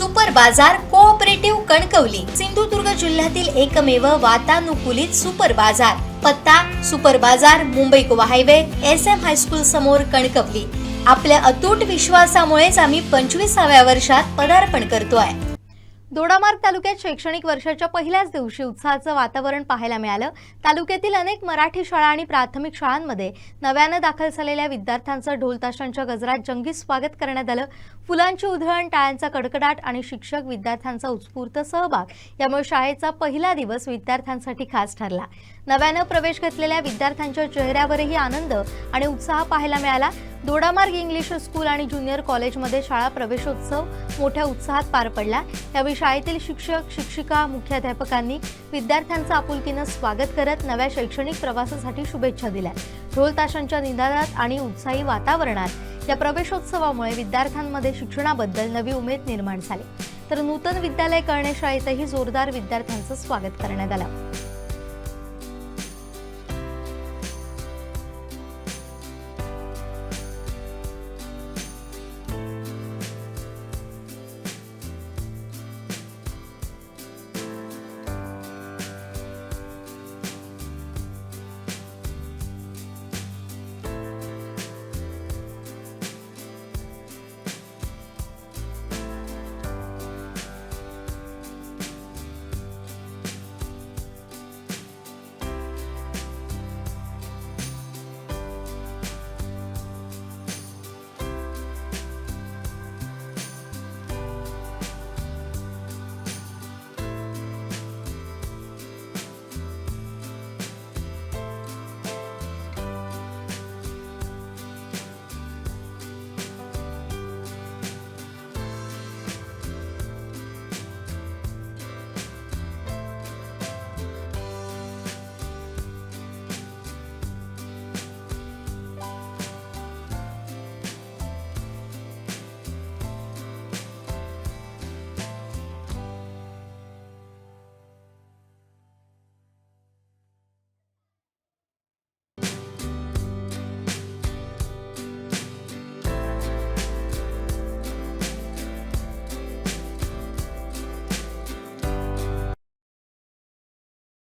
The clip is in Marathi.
सुपर बाजार कोऑपरेटिव्ह कणकवली सिंधुदुर्ग जिल्ह्यातील एकमेव वातानुकूलित सुपर बाजार। पत्ता सुपर बाजार, Mumbai Goa highway, SM high school समोर, कणकवली। आपल्या अतूट विश्वासामुळेच आम्ही 25व्या वर्षात पदार्पण करतोय। दोडामार्ग तालुक्यात शैक्षणिक वर्षाच्या पहिल्याच दिवशी उत्साहाचं वातावरण पाहायला मिळालं। तालुक्यातील अनेक मराठी शाळा आणि प्राथमिक शाळांमध्ये नव्याने दाखल झालेल्या विद्यार्थ्यांचं ढोल ताशांच्या गजरात जंगी स्वागत करण्यात आलं। फुलांची उधळण, टाळ्यांचा कडकडाट आणि शिक्षक विद्यार्थ्यांचा उत्स्फूर्त सहभाग यामुळे शाळेचा पहिला दिवस विद्यार्थ्यांसाठी खास ठरला। नव्याने प्रवेश घेतलेल्या विद्यार्थ्यांच्या चेहऱ्यावरही आनंद आणि उत्साह पाहायला मिळाला। दोडामार्ग इंग्लिश स्कूल आणि ज्युनियर कॉलेजमध्ये शाळा प्रवेशोत्सव मोठ्या उत्साहात पार पडला। यावेळी शाळेतील शिक्षक, शिक्षिका, मुख्याध्यापकांनी विद्यार्थ्यांचं आपुलकीने स्वागत करत नव्या शैक्षणिक प्रवासासाठी शुभेच्छा दिल्या। ढोल ताशांच्या निनादात आणि उत्साही वातावरणात या प्रवेशोत्सवामुळे विद्यार्थ्यांमध्ये शिक्षणाबद्दल नवी उमेद निर्माण झाली। तर नूतन विद्यालय कळणे शाळेतही जोरदार विद्यार्थ्यांचं स्वागत करण्यात आलं।